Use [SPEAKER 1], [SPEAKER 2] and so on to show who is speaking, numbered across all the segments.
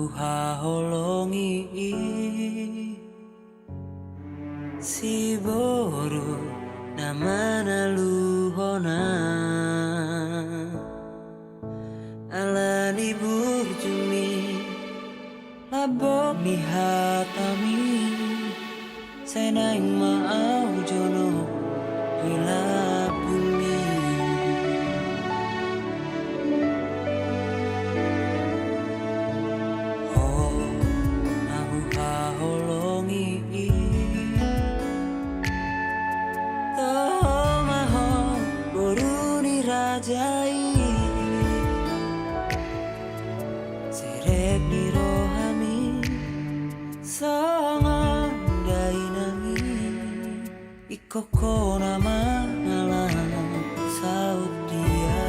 [SPEAKER 1] haholongi si boru namana luhona alani burjumi labok ni hatami senang mau jono hilap bumi oh aku haholongi toh maho boruni rajai serep ni rohami songo dainangi ikoko nama alam saut dia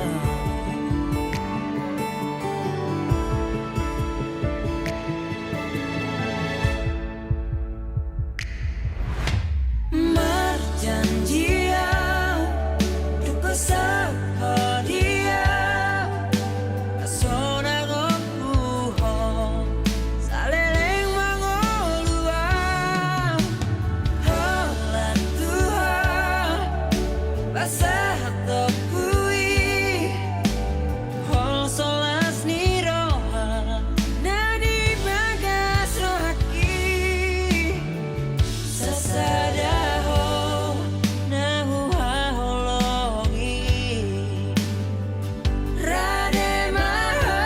[SPEAKER 1] marjanjia duka sahadia asona gopuho saleleng mangoluang holan Tuhan basah topui hol solas niroha nadi bagas rohaki sasadaho nahu haholongi rade maho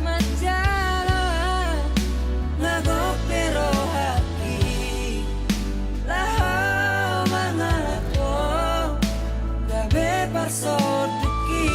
[SPEAKER 1] majalo ngagope rohaki laho mangalapo gabe parsoduki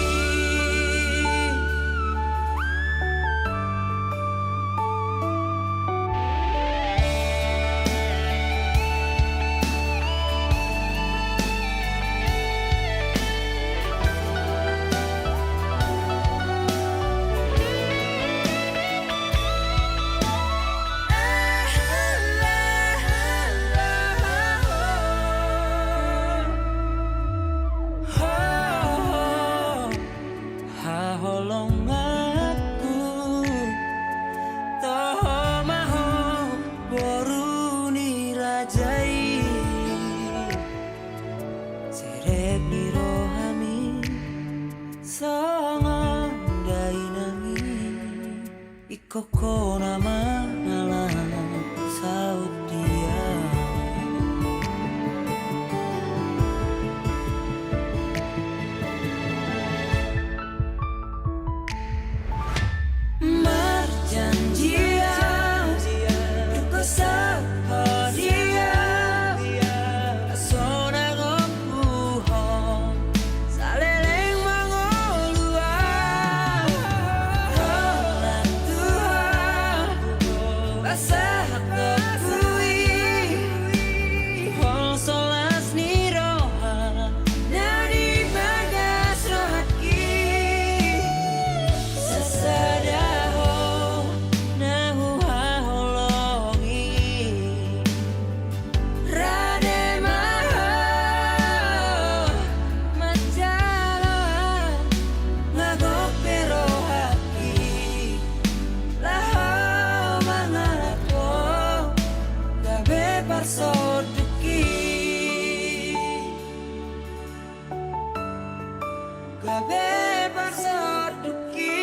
[SPEAKER 1] haholong aku toho maho boruni rajai serep ni rohami songo dainangi ikoko nama alam saut dia marjanjia duka sahadia asona gopuho saleleng mangoluang holan Tuhan basah topui hol solas niroha nadi bagas rohaki sasadaho nahu haholongi rade maho majalo ngagope rohaki laho mangalapo gabe parsoduki gabe parsoduki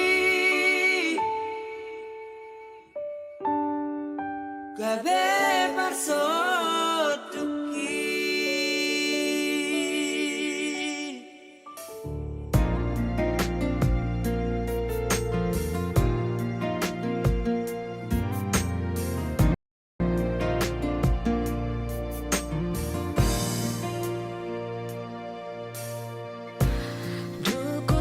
[SPEAKER 1] gabe parsoduki
[SPEAKER 2] Duku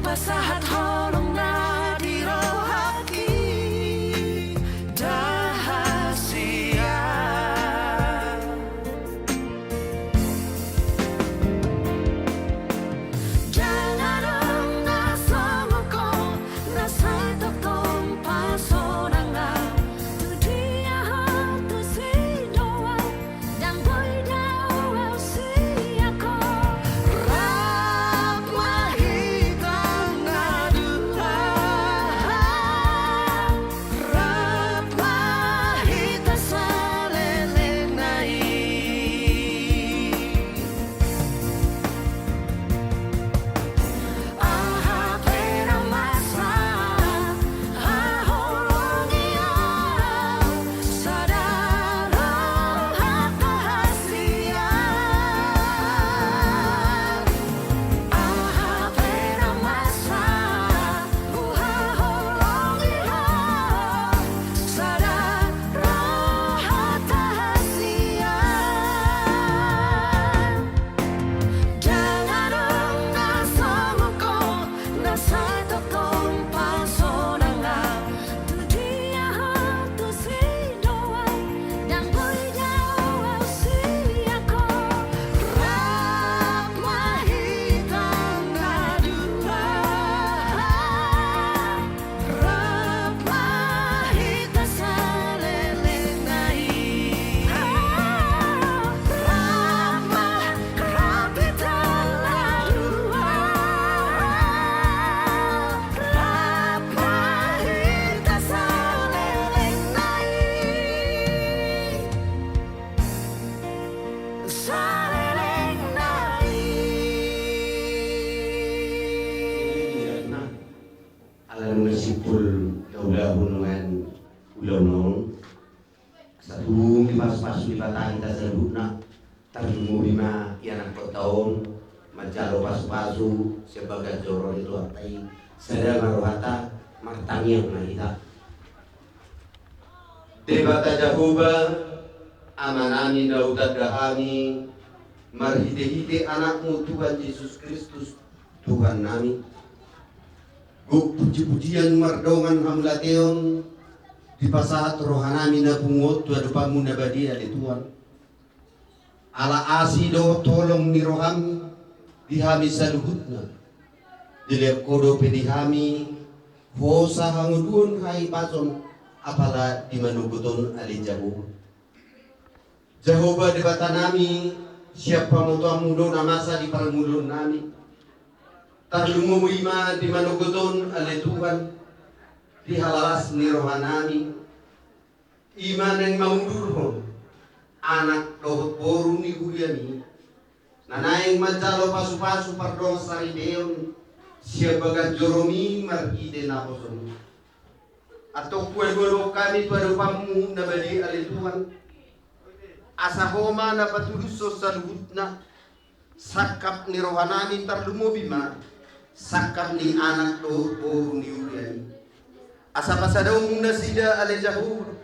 [SPEAKER 1] pasahat holong na di rohaki dahasia. Jangan dong nasama ko nasa tokong pasonanga tu dia hantu si doa dan boy daw si ako rap mahitang na duha rap mahita sa lelenay aha pera masa ahorong iya sadara hatahasia aha pera masa ahorong iya sadara hatahasia. Jangan dong nasama ko nasa tokong pasonanga tu dia hantu si doa dan boy daw si ako rap mahitang na duha rap mahita sa lelenay rap mahirapitan na duha rap mahita sa lelenay sa lelenay.
[SPEAKER 2] na alam sipul daulahun dengan ulonong sa tuwong ipaspaso ipatahin ta sa luna tarungo lima yan ang pagtaon majalo paspaso sebagai joron itu atay sada maruhata martangyang mahita debata jahuba amanani nautad dahani marhide-hide anakmu Tuhan Yesus Kristus Tuhan nami. Guk puji-pujian mardongan hamlateon di pasahat rohanami na bungot tu adupamu na badi ali Tuhan. Ala asi do tolong ni rohami dihami saluhutna. Dilek kodo pedihami hosa hangudun hai pason apala di manuguton ali Jehovah. Jehovah di bata nami siapa mutuamu do namasa di parmulun nami. Tarlungo ima di manuguton ale Tuhan di halalas ni rohanami iman yang maundurho anak dohot boru ni guyani nanayang majalo pasu-pasu pardong sarideon siya bagat joromi margide na koson atau kue golo kami tuado pamu na bali ale Tuhan asa homa na patuluso sa luhut na sakap ni rohanami tarlungo bima sakap ni anak do boru ni uriani asa pasadaw muna sida ale Jehovah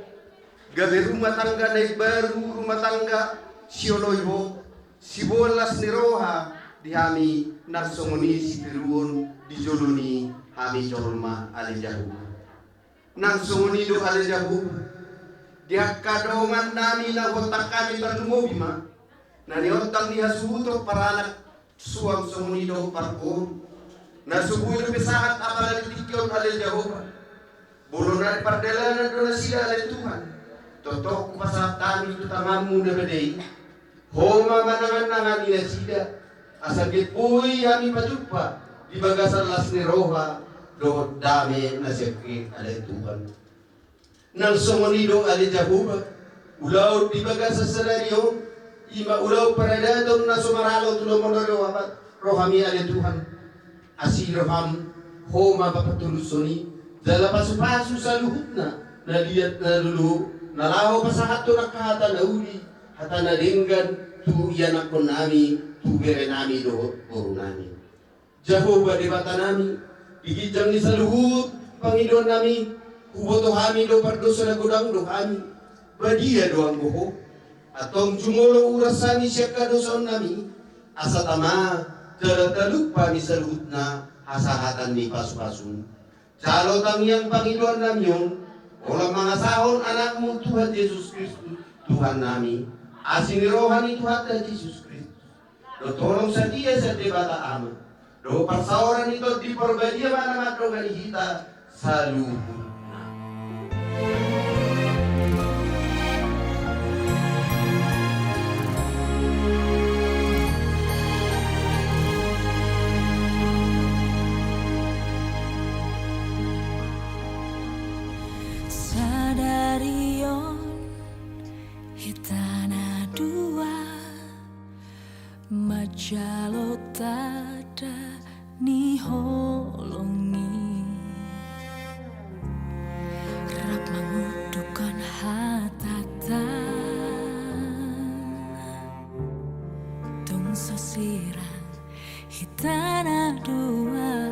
[SPEAKER 2] gabi rumah tangga na baru rumah tangga sioloyho sibolas ni roha dihami narsongoni si piruon di joloni hami jorma ale Jehovah narsongoni do ale Jehovah dihakadongan nami na hotak kami tarlumobima na niotang ni hasuto para anak suam songoni do parkon na subuhi na pesahat apalagi tikyon ale Jehovah bulon na pardelanan do na sila ale Tuhan totok pasat kami itu tanganmu na badai homa manangan-nangan nila sila asagit puy kami pajumpa di bagasan las ni roha do dami na sekit ale Tuhan nang songonido ale Jehovah ulaw di bagasan salaryo ima ulaw paradadong na sumaralo tulong mo na rohami ale Tuhan asiroham homa papatulusoni dala pasu-pasu sa luhut na naliat na lulu nalaho pa sa hato na kahata na uli hata na dinggan tu iyan ako nami tu gere nami do puro nami Jehovah di bata nami igijang ni sa luhut Panginoon nami uboto kami do pardo sa nagudang do kami badia do ang buho atong jumulo urasani siya kadoson nami asa tama Talataluk pa ni sa luhut na hasahatan ni pasu-pasun. Jalo kami yang Panginoon namin, olang mga sahon anakmu Tuhan Yesus Kristus, Tuhan nami, asing rohani Tuhan dan Yesus Kristus. Do tolong sa dia sa debata ama. Do parsaoran ito di perbadia mana matrogan hita sa luhur.
[SPEAKER 1] Sadarion hitana dua majalo tada ni holongi kerap mengudukan hatatan tung sosiran hitana dua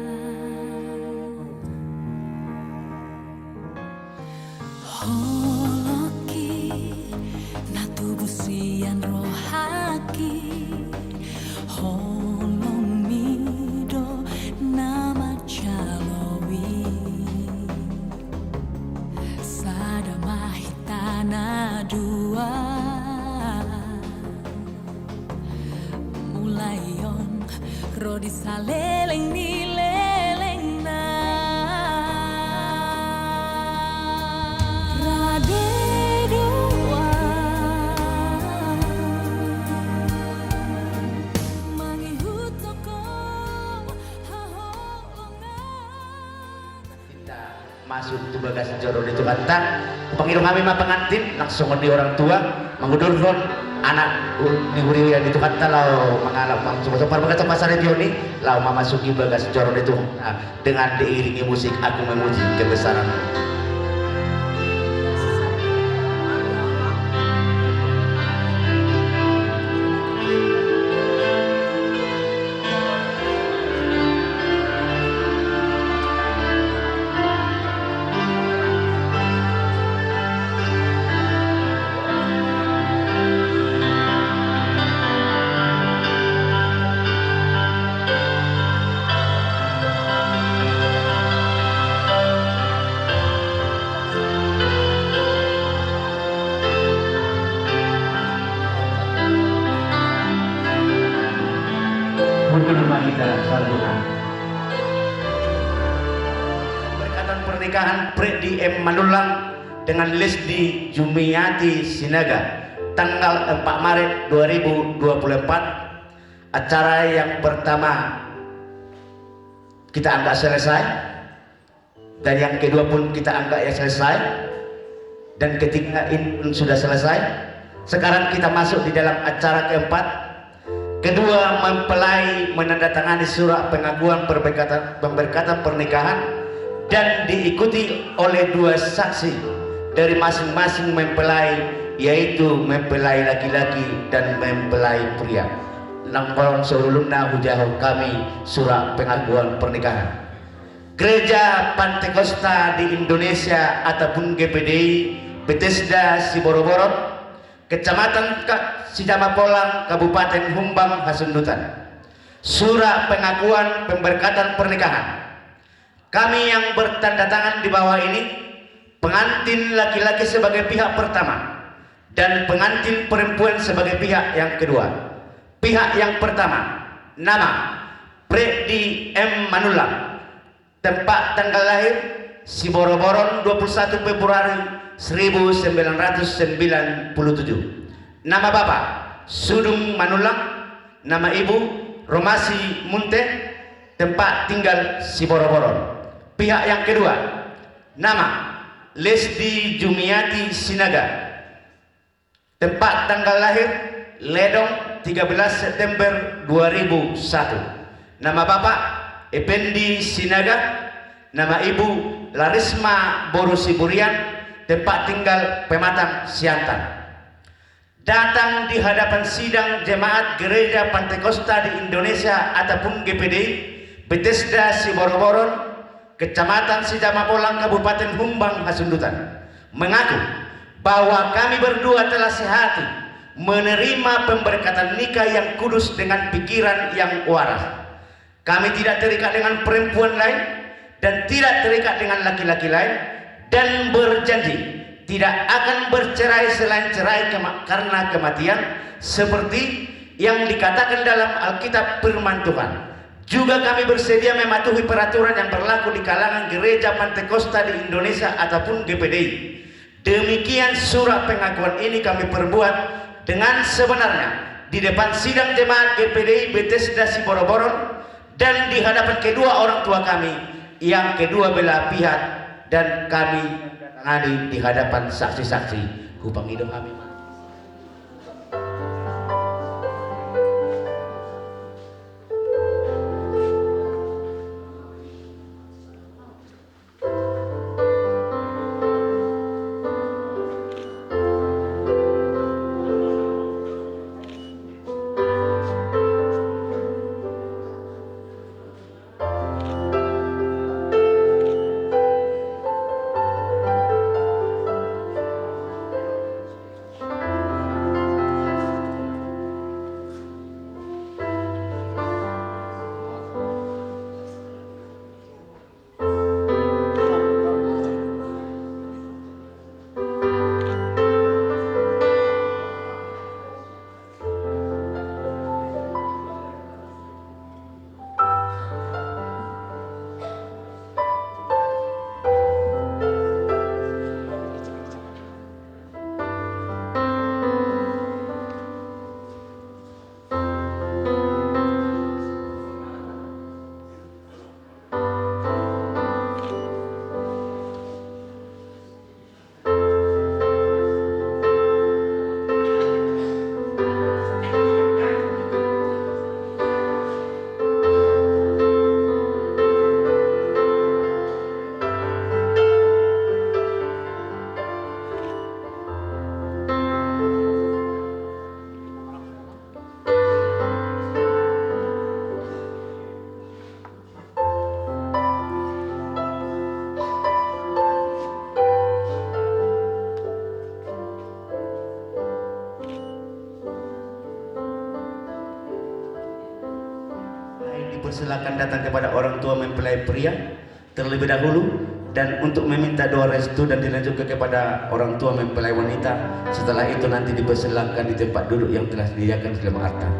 [SPEAKER 1] holoki na tubuh sian rohaki holong mido nama calowi sadama hitana dua mulayon rodi saleleng nileleng na rade dua mangihutoko haholongan.
[SPEAKER 3] Kita masuk ke bagas joro itu kata pengirung kami mah pengantin langsung di orang tua mengudurkan anak di hurian itu kata lau mengalap langsung berkata pasar itu ini lau memasuki bagas joro itu dengan diiringi musik aku memuji kebesaran. Berkatan pernikahan Freddy M. Manulang dengan Lesdi Jumiati Sinaga tanggal 4 Maret 2024. Acara yang pertama kita anggap selesai dan yang kedua pun kita anggap ya selesai dan ketiga ini pun sudah selesai. Sekarang kita masuk di dalam acara keempat. Kedua mempelai menandatangani surat pengakuan pemberkatan pernikahan dan diikuti oleh dua saksi dari masing-masing mempelai, yaitu mempelai laki-laki dan mempelai pria. Nangkolong sebelumnya hujah kami surat pengakuan pernikahan. Gereja Pantekosta di Indonesia ataupun GPDI Bethesda Siboroboro, Kecamatan Sidamapolang, Kabupaten Humbang, Hasundutan. Surat pengakuan pemberkatan pernikahan. Kami yang bertanda tangan di bawah ini, pengantin laki-laki sebagai pihak pertama dan pengantin perempuan sebagai pihak yang kedua. Pihak yang pertama, nama Freddy M. Manulang, tempat tanggal lahir Siboroboron 21 Februari 1997. Nama bapak Sudung Manulang, nama ibu Romasi Munte, tempat tinggal Siboroboron. Pihak yang kedua, nama Lesdi Jumiati Sinaga, tempat tanggal lahir Ledong 13 September 2001. Nama bapak Effendi Sinaga, nama ibu Larisma Borosiburian, tempat tinggal Pematang, Siantan. Datang di hadapan sidang jemaat Gereja Pantekosta di Indonesia ataupun GPDI Bethesda Siboroboron, Kecamatan Sidamapolang, Kabupaten Humbang, Hasundutan, mengaku bahwa kami berdua telah sehati menerima pemberkatan nikah yang kudus dengan pikiran yang waras. Kami tidak terikat dengan perempuan lain dan tidak terikat dengan laki-laki lain, dan berjanji tidak akan bercerai selain cerai karena kematian, seperti yang dikatakan dalam Alkitab firman Tuhan. Juga kami bersedia mematuhi peraturan yang berlaku di kalangan gereja Pantekosta di Indonesia ataupun GPDI. Demikian surat pengakuan ini kami perbuat dengan sebenarnya di depan sidang jemaat GPDI Bethesda Siboroboro dan di hadapan kedua orang tua kami yang kedua belah pihak, dan kami tangani di hadapan saksi-saksi hupang hidup kami. Silakan datang kepada orang tua mempelai pria terlebih dahulu, dan untuk meminta doa restu dan dilanjutkan kepada orang tua mempelai wanita. Setelah itu nanti dipersilakan di tempat duduk yang telah disediakan dalam altar.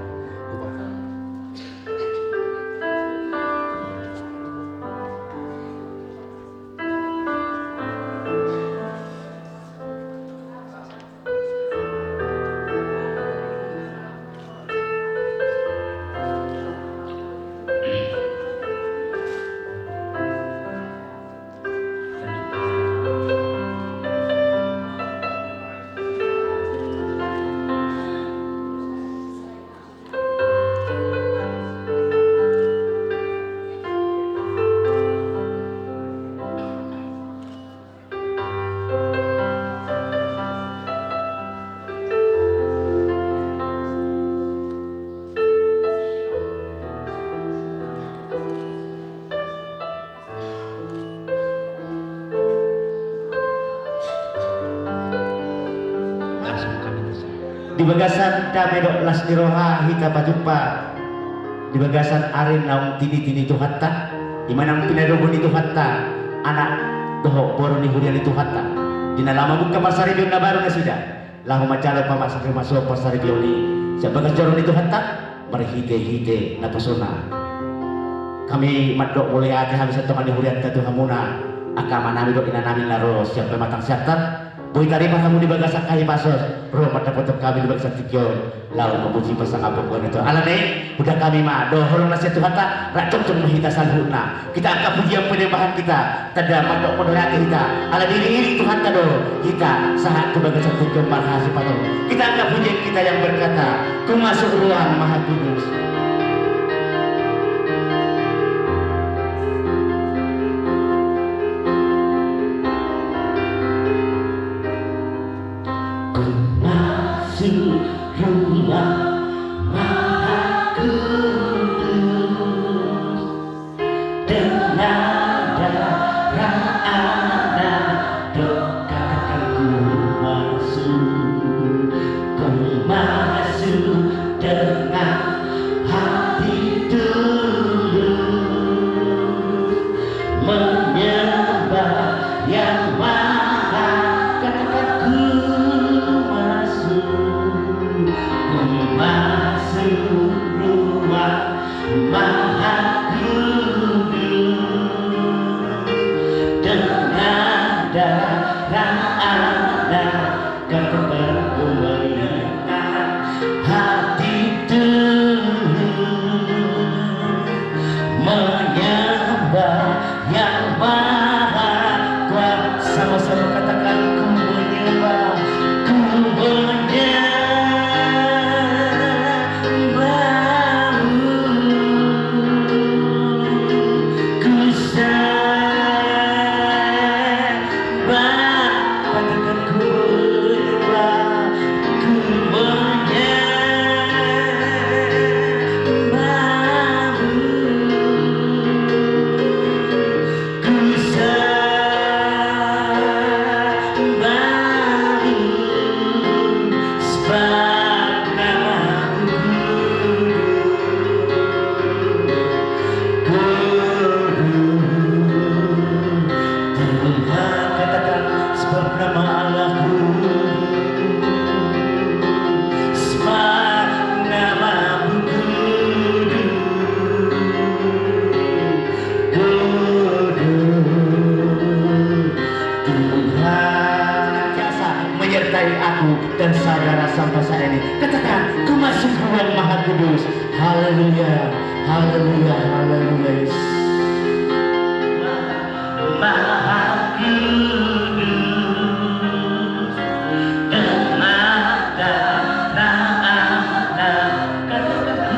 [SPEAKER 3] Di bagasan damedok las diroha hita pajumpa di bagasan arin naung tini tu hatta di mana pinadogon itu hatta anak doho boroni hurian itu hatta di lama buka pasar ribion na baru na sida lahu macalo pamasak masuk pasar ribion ni sa bagas joron itu hatta marihite-hite na pasona kami madok mulai ati habis teman di hurian tatu hamuna akama nami dok ina namin laro siap pematang syatan. Boy tarima kamu di bagasan kahi pasos, bro pada foto kami di bagasan tikyon, lalu memuji pasang apapun itu. Alane, udah kami mah, dohorong nasi Tuhan tak, racun mahita salhuna. Kita angkat pujian penyembahan kita, tada mandok moderati kita. Ala diri Tuhan tado, kita saat ke bagasan tikyon marhasi patong. Kita angkat pujian kita yang berkata, ku masuk ruang maha kudus. Ruang maha kudus dengan darah anak katakan ku masuk dengan katakan kembalikan hati menyembah yang maha kuasa. Sama-sama katakan ku menyembah, ku menyembahmu, ku sembah. Katakan ku menyembah, ku menyembahmu, ku sembahmu, sebab namamu Tuhan. Katakan sebab nama Allahku, sebab namamu Tuhan. Jasa menyertai aku dan saudara sampai saat ini. Katakan ku masuk ruang maha kudus. Haleluya, haleluya, haleluya. Maha kudus, tenang Allah, katakan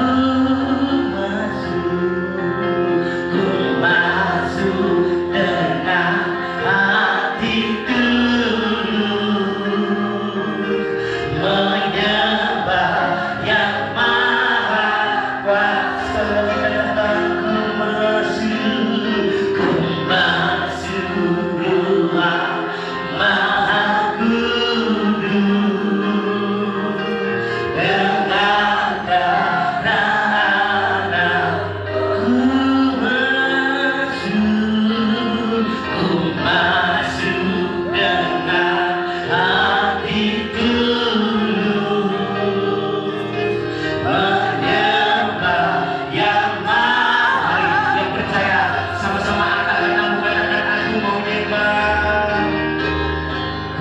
[SPEAKER 3] ku masuk dengan hati tulus, menyembah yang maha kuasa. Katakan ku masuk ruang maha kudus, dengan darah ku masuk dengan hati tulus, menyembah yang maha. Yang percaya sama-sama angkat tanganmu, katakan aku mau nyembah,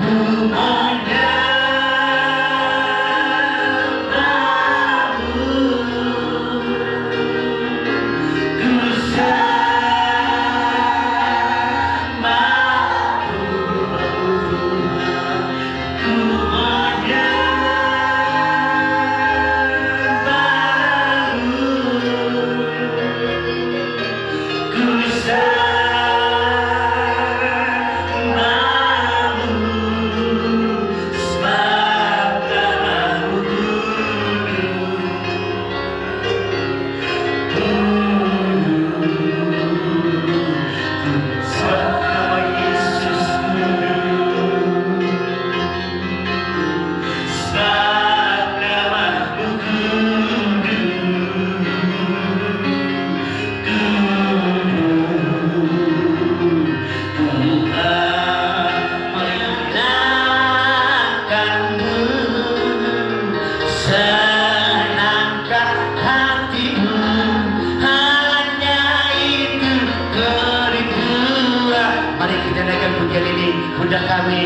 [SPEAKER 3] ku mau nyembahmu, ku sembahmu, ku mau nyembahmu, ku sembahmu, sebab namamu kudus, sebab nama Yesus kudus, sebab namamu Tuhan menyenangkanmu, senangkan hatimu, hanya itu kerinduan. Mari kita naikkan pujian ini, Bunda kami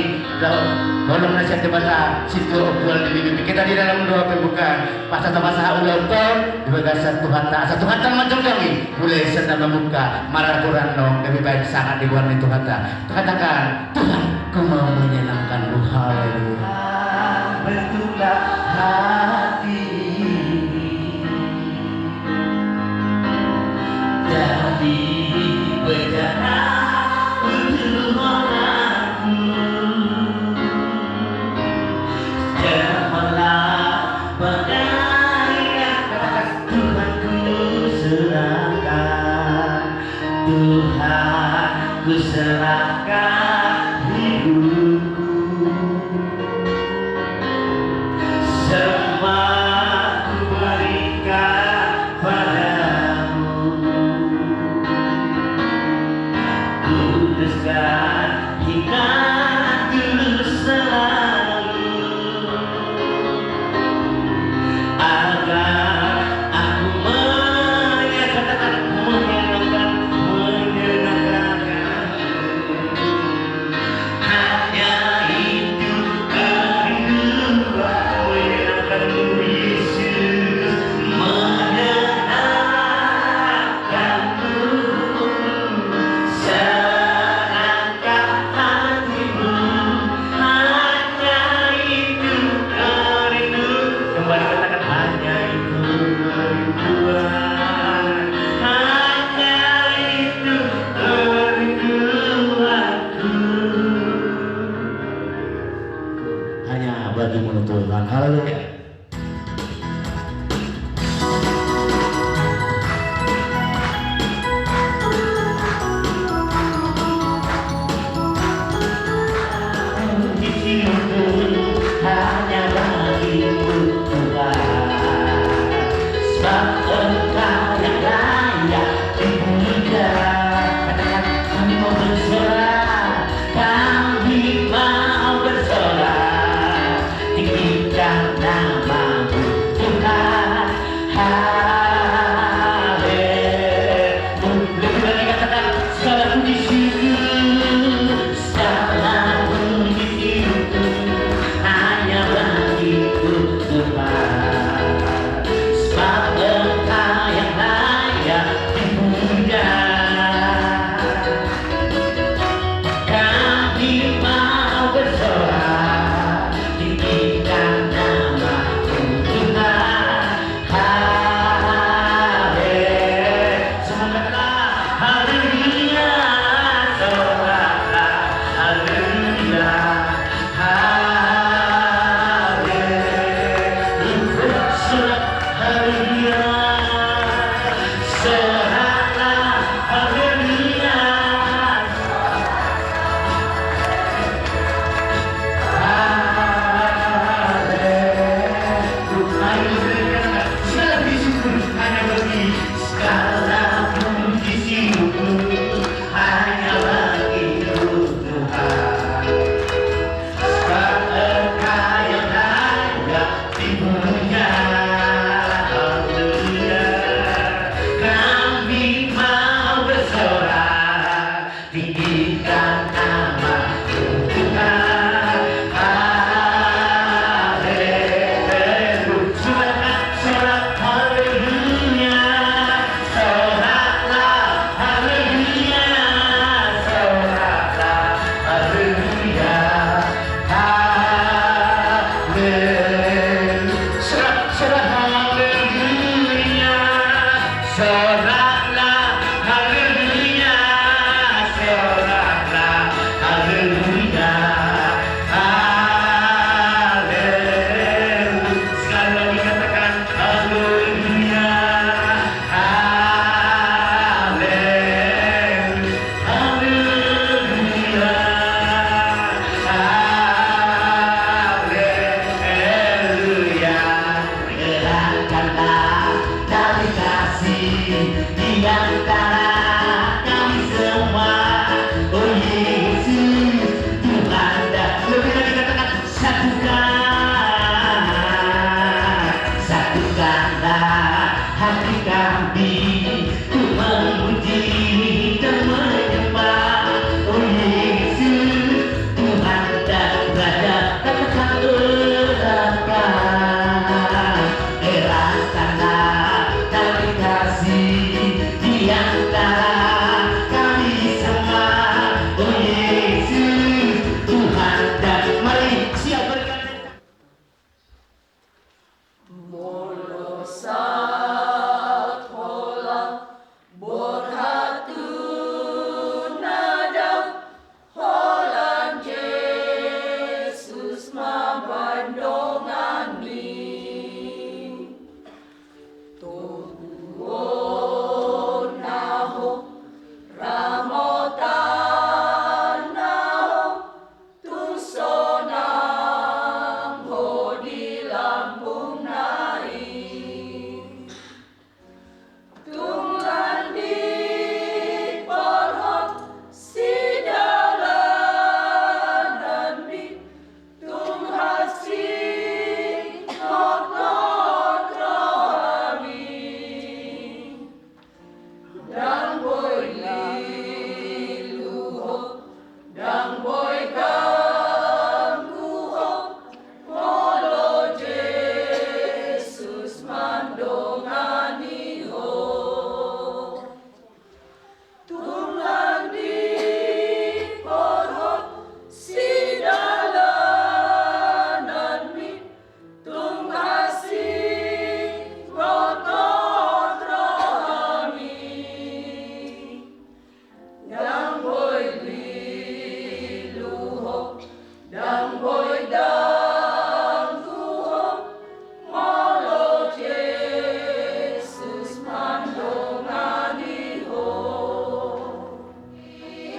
[SPEAKER 3] golong nasihat bahasa situ obrolan di bibi kita di dalam doa pembukaan pasal bahasa ulang tahun di bagian satu hata macam kami mulai serta membuka marah Quran dong lebih baik sangat dibuat itu kata. Katakan Tuhan ku mau menyenangkanmu. Haleluya. Bentuklah hati jadi bejana untuk orangku, janganlah berdaya. Tuhan ku serahkan, Tuhan ku serahkan hidupku, semua ku berikan padamu, kuduskan hingga tulus selalu, agar aku menyatakan menyenangkan hanya itu kerinduan. bagimu Tuhan. Haleluya. Hanya bagimu Tuhan, sebab Engkau yang layak dipujikan. Katakan, kami mau bersorak, kami mau bersorak, tinggikan namamu Tuhan. Haleluya. Lebih lagi katakan, segala puji syukur, segala puji syukur hanya bagimu Tuhan, sebab Engkau yang layak dipuja.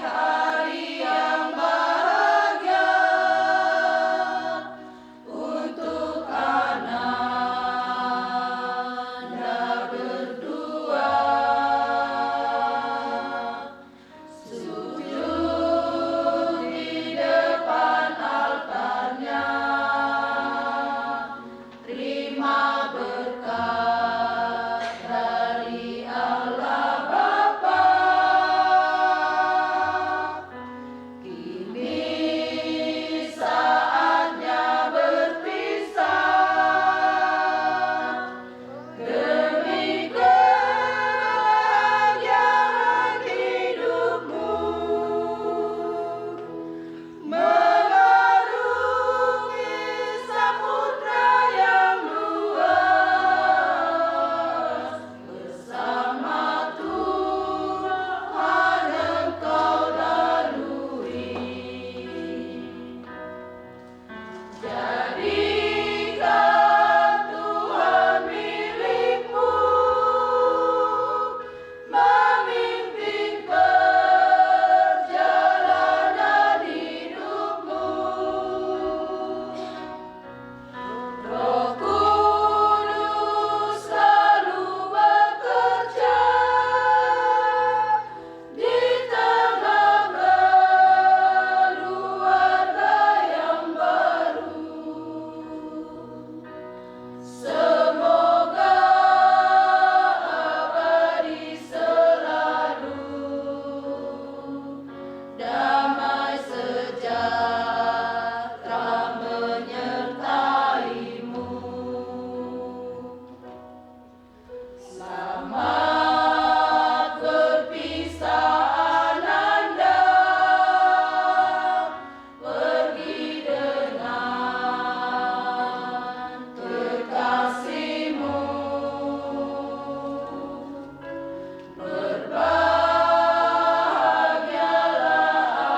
[SPEAKER 1] hari yang bahagia untuk Ananda berdua. Sujud di depan altarnya, terima berkat dari Allah Bapa. Kini saatnya berpisah demi kebahagiaan hidupmu, mengarungi samudra yang luas bersama Tuhan engkau lalui. Jadikan Tuhan milikmu, memimpin perjalanan hidupmu. Roh Kudus selalu bekerja di tengah keluarga yang baru. Semoga abadi selalu, damai sejahtera menyertaimu. Selamat berpisah Ananda, pergi dengan kekasihmu. Berbahagialah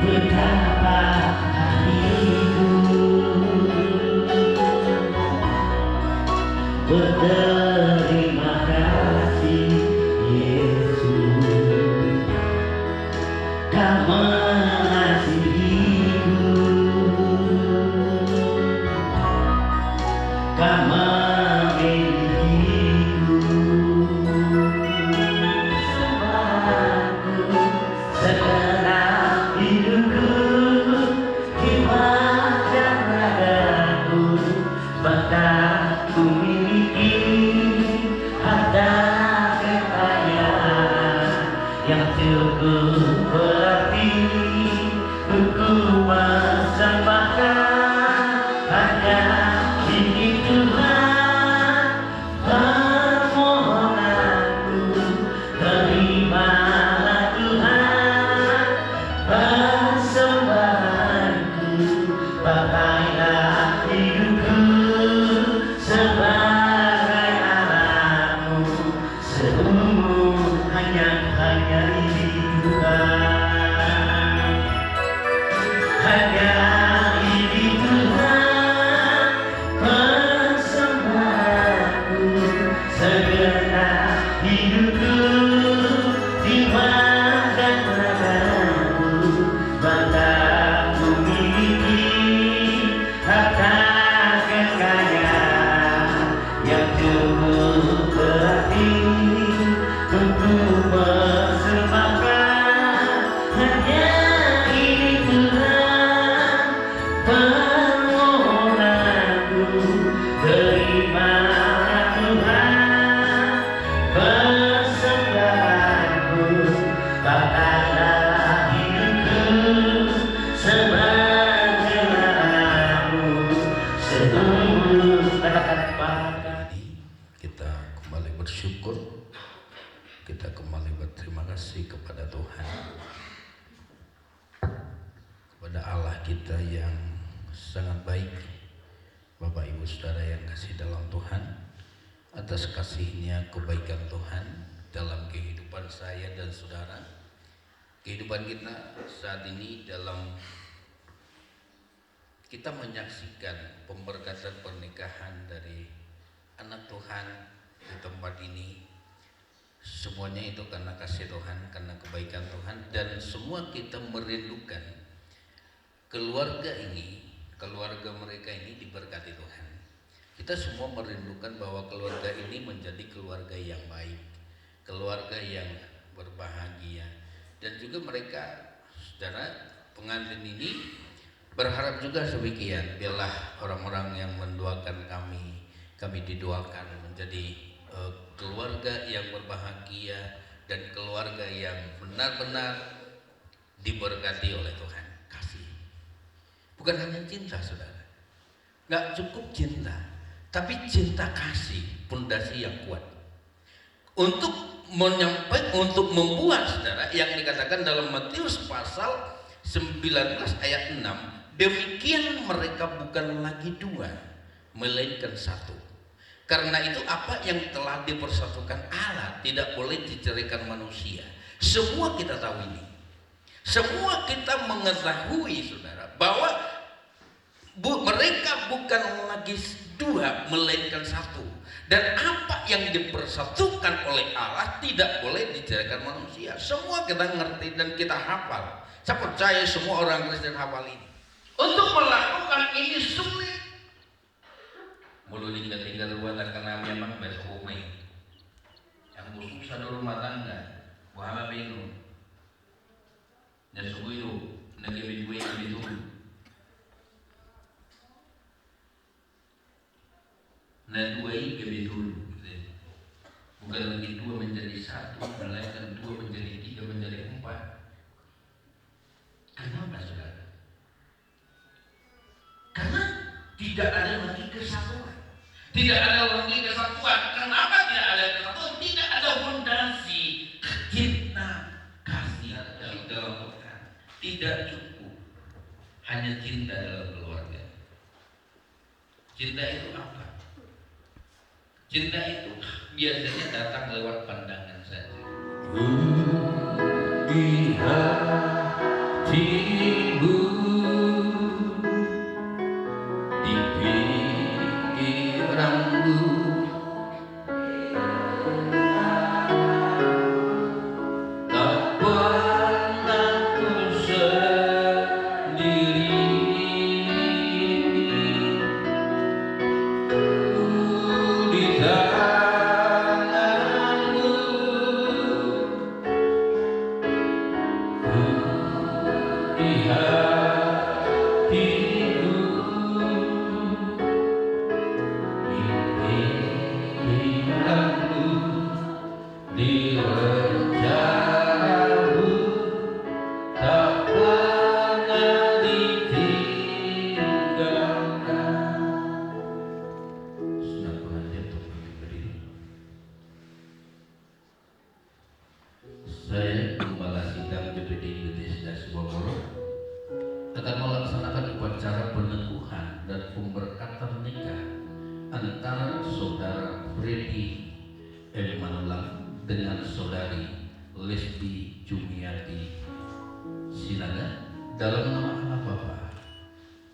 [SPEAKER 3] betapa hatiku berterima kasih Yesus, Kau mengasihiku, Kau memilikiku, sembahku segenap hidupku, jiwa dan ragaku, bahkan ku miliki harta kekayaan yang cukup berarti untuk persembahkan hanya ini Tuhan permohonanku. Terimalah Tuhan persembahanku, pakailah hidupku sebagai anakmu seumur hanya ini Tuhan, hanya ini Tuhan persembahanku, segenap hidupku, jiwa dan ragaku, bahkan ku miliki harta kekayaan yang cukup berarti untuk persembahkan hanya ini Tuhan permohonanku. Terimalah Tuhan persembahkanku, pakailah hidupku sebagai anakmu seumur. Katakan
[SPEAKER 4] kita kembali bersyukur, kita kembali berterima kasih kepada Tuhan, kepada Allah kita yang sangat baik, Bapak Ibu Saudara yang kasih dalam Tuhan, atas kasih-Nya, kebaikan Tuhan dalam kehidupan saya dan saudara, kehidupan kita saat ini dalam kita menyaksikan pemberkatan pernikahan dari anak Tuhan di tempat ini. Semuanya itu karena kasih Tuhan, karena kebaikan Tuhan, dan semua kita merindukan keluarga ini, keluarga mereka ini diberkati Tuhan. Kita semua merindukan bahwa keluarga ini menjadi keluarga yang baik, keluarga yang berbahagia, dan juga mereka, saudara pengantin ini berharap juga demikian. Biarlah orang-orang yang mendoakan kami didoakan menjadi keluarga yang berbahagia dan keluarga yang benar-benar diberkati oleh Tuhan. Kasih, bukan hanya cinta, saudara, nggak cukup cinta, tapi cinta kasih, pondasi yang kuat untuk untuk membuat, saudara, yang dikatakan dalam Matius pasal 19 ayat 6, demikian mereka bukan lagi dua, melainkan satu. Karena itu apa yang telah dipersatukan Allah tidak boleh diceraikan manusia. Semua kita tahu ini. Semua kita mengetahui, saudara, bahwa mereka bukan lagi dua, melainkan satu. Dan apa yang dipersatukan oleh Allah tidak boleh diceraikan manusia. Semua kita ngerti dan kita hafal. Saya percaya semua orang Kristen hafal ini. Untuk melakukan ini sulit. Mulu tinggal buatan karena memang besok main. Yang susah di rumah tangga, wahana bingung. Dan subuh itu negeri gue yang itu. Nah dua ini betul. Bukan lagi dua menjadi satu, melainkan dua menjadi tiga, menjadi empat. Kenapa, saudara? Karena tidak ada lagi kesatuan. Tidak ada lagi kesatuan. Kenapa tidak ada kesatuan? Tidak ada fondasi cinta kasih dalam Tuhan. Tidak cukup hanya cinta dalam keluarga. Cinta itu apa? Cinta itu biasanya datang lewat pandangan saja. Di hati hatiku, mimpi indahku di rencanamu tak pernah ditinggalkan. Senang pengajian untuk berdiri. Saya Gembala Sidang DPD Bethesda Sibogoro akan melaksanakan upacara peneguhan dan pemberkatan nikah antara saudara Freddy M. Manulang dengan saudari Lesti Jumiati Sinaga dalam nama Allah Bapa,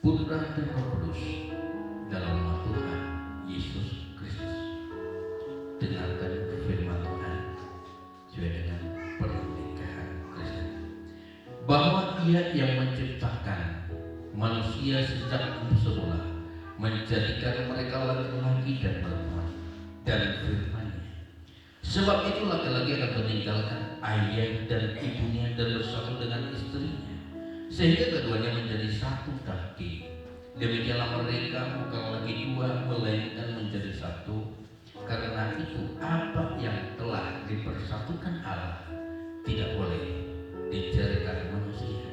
[SPEAKER 4] Putra dan Roh Kudus, dalam nama Tuhan Yesus Kristus. Dengarkan firman Tuhan sesuai dengan pernikahan Kristen, bahwa Ia yang menciptakan manusia sejak semula, menjadikan mereka laki-laki dan perempuan, dan firman-Nya, sebab itu laki-laki akan meninggalkan ayah dan ibunya dan bersatu dengan istrinya, sehingga keduanya menjadi satu daging. Demikianlah mereka bukan lagi dua, melainkan menjadi satu. Karena itu apa yang telah dipersatukan Allah tidak boleh diceraikan manusia.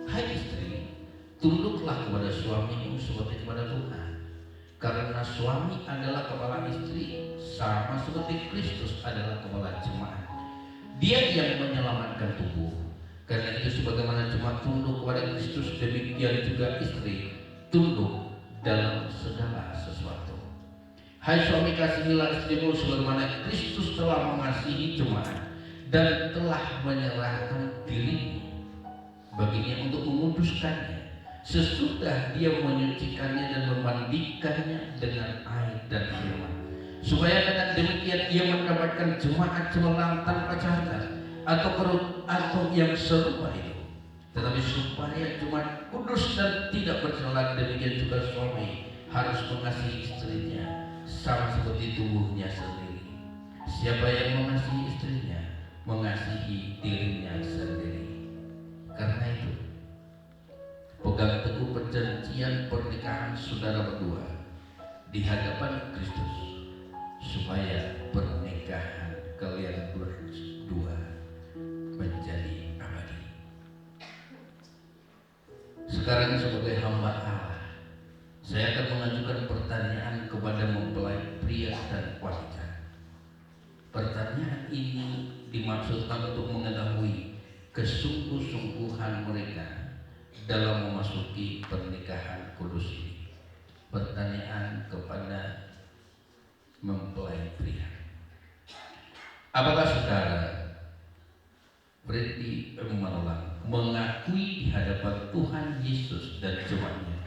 [SPEAKER 4] Hai istri, tunduklah kepada suamimu seperti kepada Tuhan, karena suami adalah kepala istri, sama seperti Kristus adalah kepala jemaat, Dia yang menyelamatkan tubuh. Karena itu sebagaimana jemaat tunduk kepada Kristus, demikian juga istri tunduk dalam segala sesuatu. Hai suami, kasihilah istrimu sebagaimana Kristus telah mengasihi jemaat dan telah menyerahkan dirinya baginya untuk menguduskannya, sesudah Dia menyucikannya dan memandikannya dengan air dan firman, supaya dengan demikian Ia mendapatkan jemaat cemerlang tanpa cacat atau kerut atau yang serupa itu, tetapi supaya jemaat kudus dan tidak bercela. Demikian juga suami harus mengasihi istrinya sama seperti tubuhnya sendiri. Siapa yang mengasihi istrinya mengasihi dirinya sendiri. Karena itu, pegang teguh perjanjian pernikahan saudara berdua di hadapan Kristus, supaya pernikahan kalian berdua menjadi abadi. Sekarang sebagai hamba Allah, saya akan mengajukan pertanyaan kepada mempelai pria dan wanita. Pertanyaan ini dimaksudkan untuk mengetahui kesungguh-sungguhan mereka dalam memasuki pernikahan kudus ini. Pertanyaan kepada mempelai pria: apakah saudara Freddy M. Manulang mengakui di hadapan Tuhan Yesus dan jemaatnya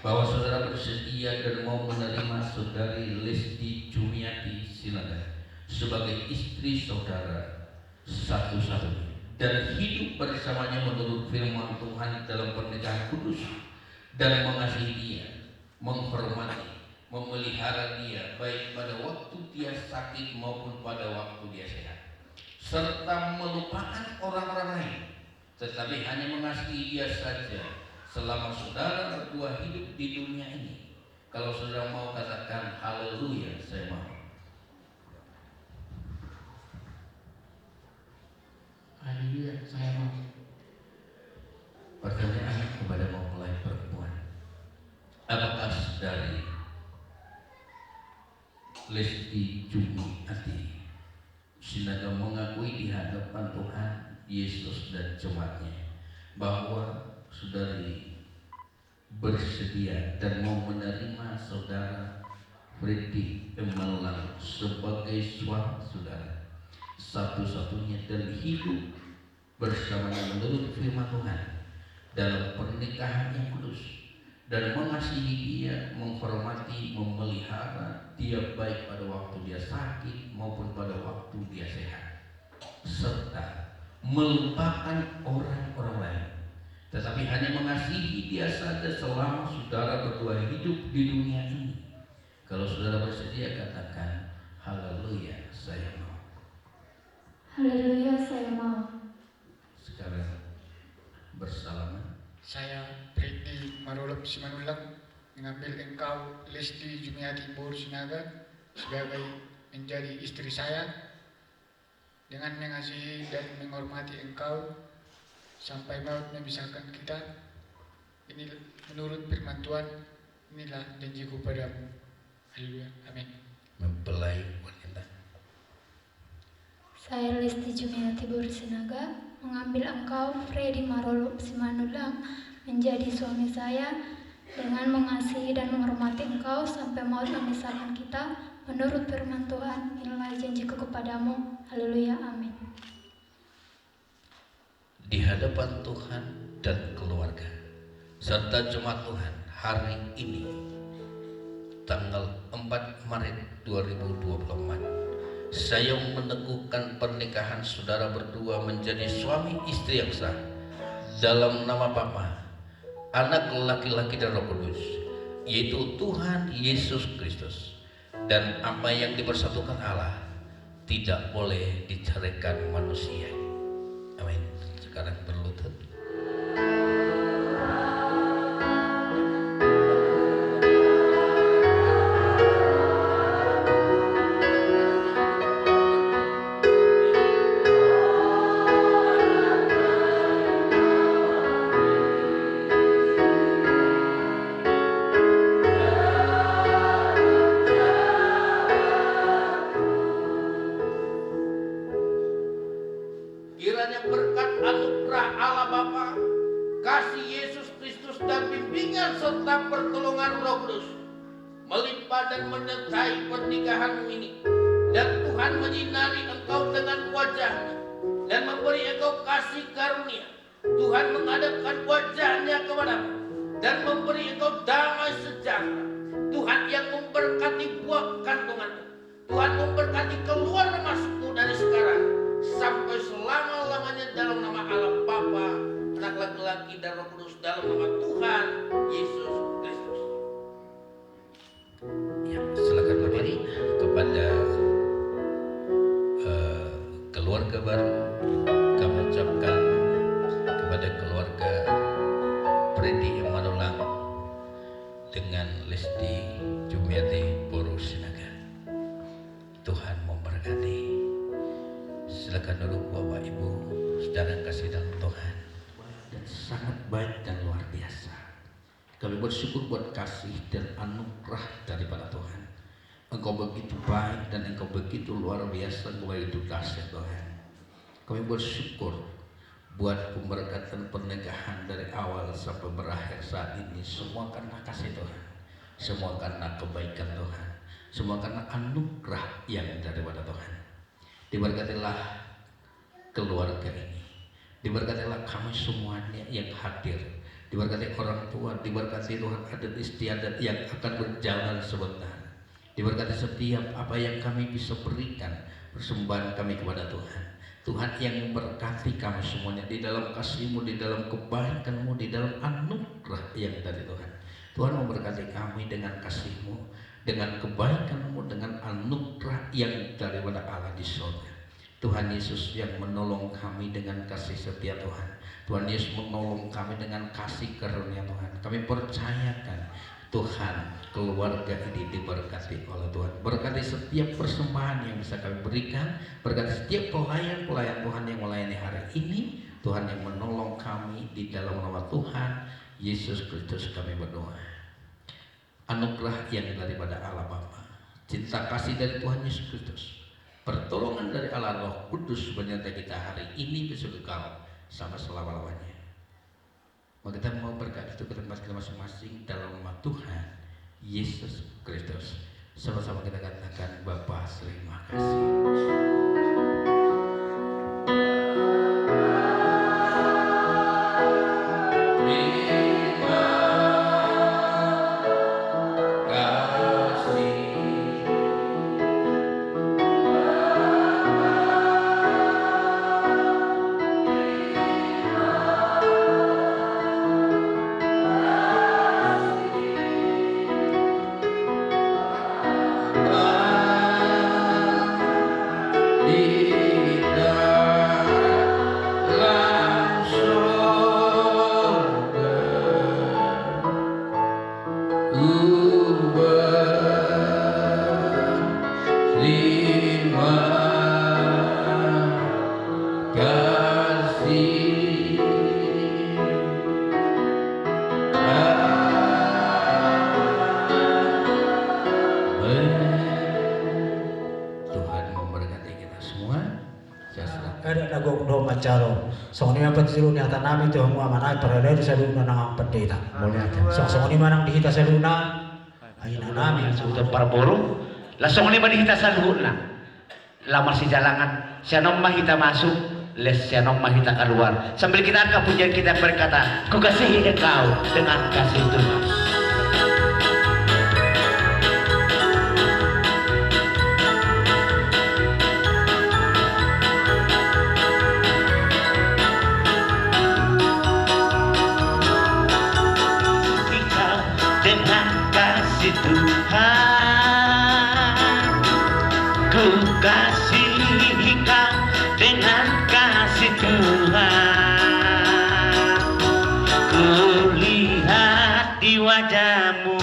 [SPEAKER 4] bahwa saudara bersedia dan mau menerima saudari Lesti Jumiati Sinaga sebagai istri saudara satu-satunya, dan hidup bersamanya menurut firman Tuhan dalam pernikahan kudus, dan mengasihi Dia, menghormati, memelihara Dia baik pada waktu Dia sakit maupun pada waktu Dia sehat, serta melupakan orang-orang lain, tetapi hanya mengasihi Dia saja selama saudara berdua hidup di dunia ini. Kalau saudara mau, katakan haleluya, saya mau.
[SPEAKER 5] Haleluya, saya mau.
[SPEAKER 4] Pertanyaan kepada mempelai perempuan: apakah saudari Lesti Jumiati Sinaga mengakui di hadapan Tuhan Yesus dan jemaatnya bahwa saudari bersedia dan mau menerima saudara Freddy M. Manulang sebagai suami saudara satu-satunya, dan hidup bersamanya menurut firman Tuhan dalam pernikahan yang kudus, dan mengasihi Dia, menghormati, memelihara Dia baik pada waktu Dia sakit maupun pada waktu Dia sehat, serta melupakan orang-orang lain, tetapi hanya mengasihi Dia saja selama saudara berdua hidup di dunia ini. Kalau saudara bersedia, katakan haleluya, saya mau.
[SPEAKER 5] Haleluya, saya mau.
[SPEAKER 4] Sekarang bersalaman
[SPEAKER 5] Saya Freddy Marolop Simanulang mengambil engkau Lesti Jumiati Bor Sinaga sebagai menjadi istri saya dengan mengasihi dan menghormati engkau sampai maut memisahkan kita. Ini menurut firman Tuhan, inilah janjiku padamu. Haleluya. Amin.
[SPEAKER 4] Mempelai wanita.
[SPEAKER 6] Saya Lesti Jumiati Bor Sinaga mengambil engkau Freddy Marolop Simanulang menjadi suami saya dengan mengasihi dan menghormati engkau sampai maut memisahkan kita menurut firman Tuhan. Inilah janjiku kepadamu. Haleluya. Amin.
[SPEAKER 4] Di hadapan Tuhan dan keluarga serta jemaat Tuhan hari ini tanggal 4 Maret 2024 saya meneguhkan pernikahan saudara berdua menjadi suami istri yang sah dalam nama Bapa, Anak laki-laki dan Roh Kudus, yaitu Tuhan Yesus Kristus. Dan apa yang dipersatukan Allah tidak boleh diceraikan manusia. Amin. Sekarang berlutut. Kiranya berkat anugerah Allah Bapa, kasih Yesus Kristus dan bimbingan serta pertolongan Roh Kudus melimpah dan menyertai pernikahan ini, dan Tuhan menyinari engkau dengan wajahnya dan memberi engkau kasih karunia. Tuhan menghadapkan wajahnya kepadamu dan memberi engkau damai sejahtera. Tuhan yang memberkati buah kandunganmu, Tuhan memberkati keluar masukmu dari sekarang sampai selama-lamanya dalam nama Allah Bapa, Anak laki-laki dan Roh Kudus, dalam nama Tuhan Yesus Kristus. Ya, silakan berdiri. Kepada keluarga baru kami ucapkan, kepada keluarga Freddy Manulang dengan Lesti Jumiati Bor Sinaga, Tuhan memberkati. Silakan duduk Bapak Ibu, saudara kasih dalam Tuhan, dan sangat baik dan luar biasa. Kami bersyukur buat kasih dan anugerah daripada Tuhan. Engkau begitu baik dan Engkau begitu luar biasa, Engkau begitu dahsyat Tuhan. Kami bersyukur buat pemberkatan pernikahan dari awal sampai berakhir saat ini, semua karena kasih Tuhan, semua karena kebaikan Tuhan, semua karena anugerah yang daripada Tuhan. Diberkatilah keluarga ini, diberkatilah kami semuanya yang hadir, diberkati orang tua, diberkati Tuhan adat istiadat yang akan berjalan sebentar, diberkati setiap apa yang kami bisa berikan persembahan kami kepada Tuhan. Tuhan yang memberkati kami semuanya di dalam kasih-Mu, di dalam kebaikan-Mu, di dalam anugerah yang dari Tuhan. Tuhan memberkati kami dengan kasih-Mu, dengan kebaikan-Mu, dengan anugerah yang daripada Allah di surga. Tuhan Yesus yang menolong kami dengan kasih setia Tuhan. Tuhan Yesus menolong kami dengan kasih karunia Tuhan. Kami percayakan Tuhan keluarga ini diberkati oleh Tuhan. Berkati setiap persembahan yang bisa kami berikan, berkati setiap pelayan-pelayan Tuhan yang melayani hari ini. Tuhan yang menolong kami di dalam nama Tuhan Yesus Kristus kami berdoa. Anugerah yang daripada Allah Bapa, cinta kasih dari Tuhan Yesus Kristus, pertolongan dari Allah Roh Kudus menyertai kita hari ini, besok kekal sampai selama-lamanya. Maka kita mau berkat itu ke tempat kita masing-masing dalam nama Tuhan Yesus Kristus. Sama-sama kita katakan, Bapa terima kasih.
[SPEAKER 7] caro. Song ni apa tiru ni ata nami tu semua mana perada di saluna nang pedeta. Song ni manang dihita saluna aina nami
[SPEAKER 3] Sudah Paraboro. Langsung ni ba dihita saluna. Lamar si jalangan. Sianong mahita masuk, les sianong mahita keluar. Sambil kita angkat pujian kita berkata, ku kasihi engkau dengan kasih Tuhan. Dengan kasih Tuhan, ku kasihi kau dengan kasih Tuhan. Ku lihat di wajahmu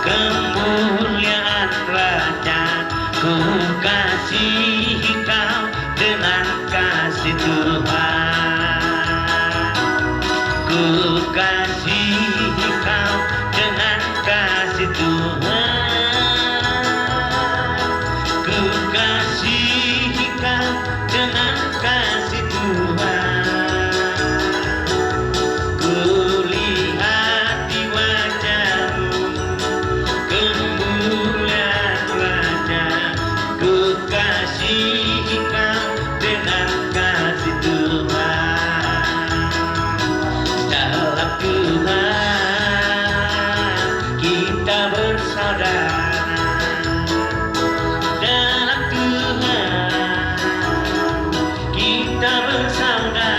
[SPEAKER 3] kemuliaan Raja. Ku kasihi kau dengan kasih Tuhan. Ku kasihi kau dengan kasih Tuhan. Ku kasihi kau dengan kasih Tuhan. Ku lihat di wajahmu kemuliaan Raja. Ku kasihi kau dengan kasih Tuhan. Dalam Tuhan kita bersaudara. Dalam Tuhan kita bersaudara.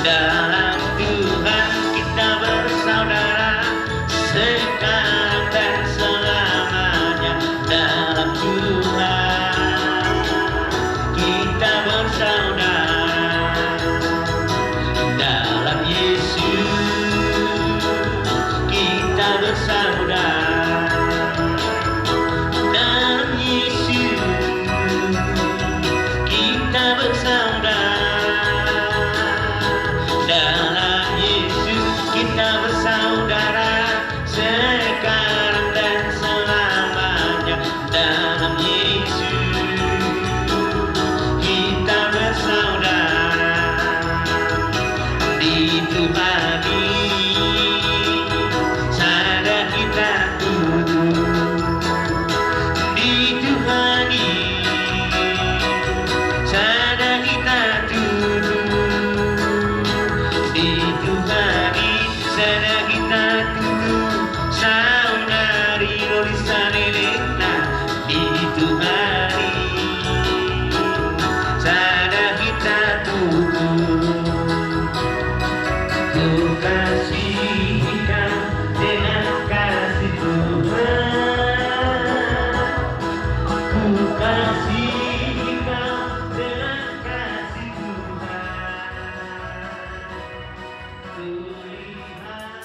[SPEAKER 3] Dalam Tuhan kita bersaudara sekarang dan selamanya. Dalam Tuhan kita bersaudara. Dalam Yesus kita bersaudara. Dalam Yesus kita bersaudara. Dalam Yesus kita bersaudara sekarang dan selamanya. Dalam Yesus kita bersaudara. Di Tuhan sada kita duduk. Di Tuhan sada kita duduk. Di Tuhan sada kita duduk. Saudari Lorisa Lelena. Di Tuhan sada kita duduk. Ku kasihi kau dengan kasih Tuhan. Ku kasihi kau dengan kasih Tuhan. Ku lihat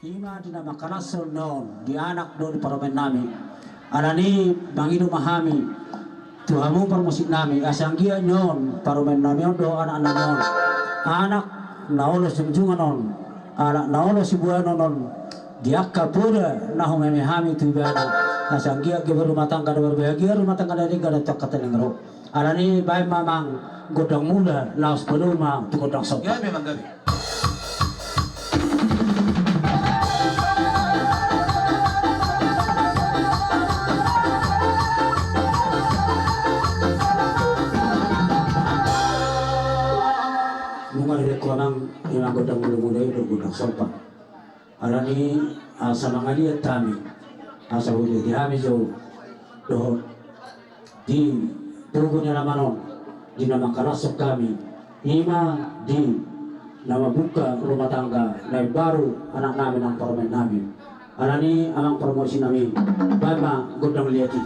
[SPEAKER 7] Ima dinamakanasol noon, di anak doon paromen nami. Alani bangido mahami, tuhamu permusik nami, asanggia nyon paromen nami do anak-anak non. Anak naolo sumjungan non, anak naolo sibuan non. Diakka pura nahu memehami tu bana, asanggia ge rumah tangga berbahagia, rumah tangga dari gada cakata lengro. Alani baik mamang godang mula laos peluma tu godang sok.
[SPEAKER 8] Ya memang gabi.
[SPEAKER 7] Kurang yang godang mula-mula itu godang sopan. Alani asa mangaliat kami, asa huli kami jauh doh di tubuhnya lamanon di nama karasok kami ima di nama buka rumah tangga dari baru anak nami nang permen nami. Alani amang promosi nami, bama godang liati.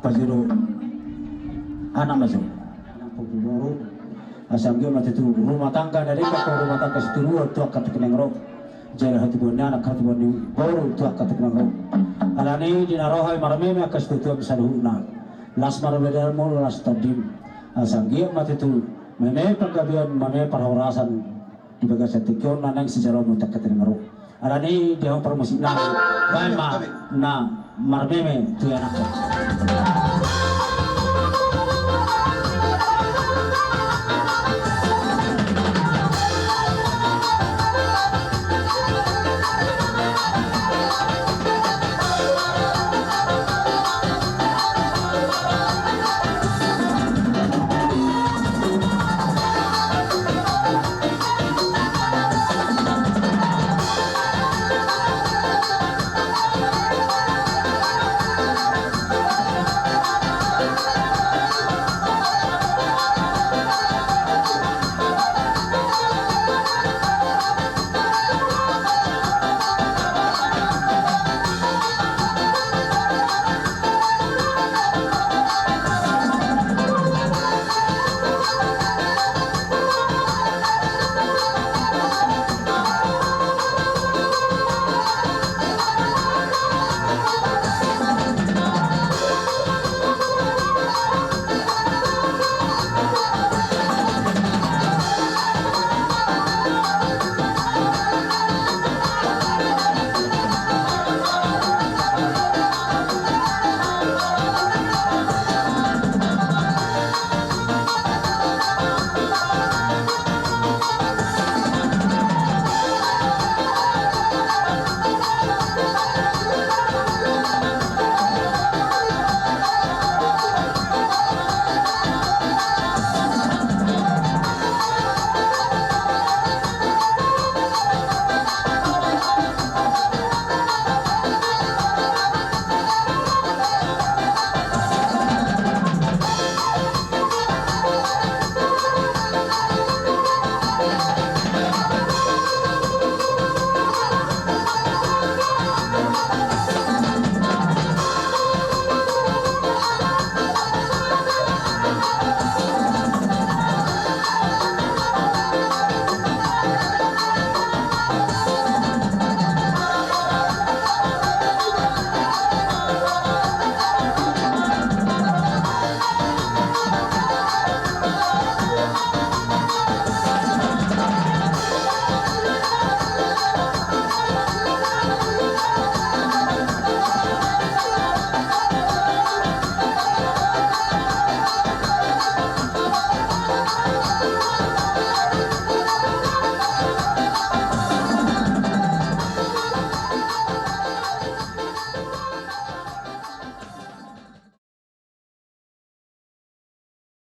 [SPEAKER 7] pajero anak masuk anak pemburu asam dia mati tu rumah tangga dari kakak rumah tangga situ tu akan terkenang roh jadi hati buahnya anak hati buahnya baru tu akan terkenang roh alani di narohai marmeme akan situ bisa dihuna las marmedar mul las tadim asam dia mati tu meme penggabian meme perhorasan di bagian setikyon nanang sejarah mutak terkenang roh alani dia promosi na baik na marmeme tu anak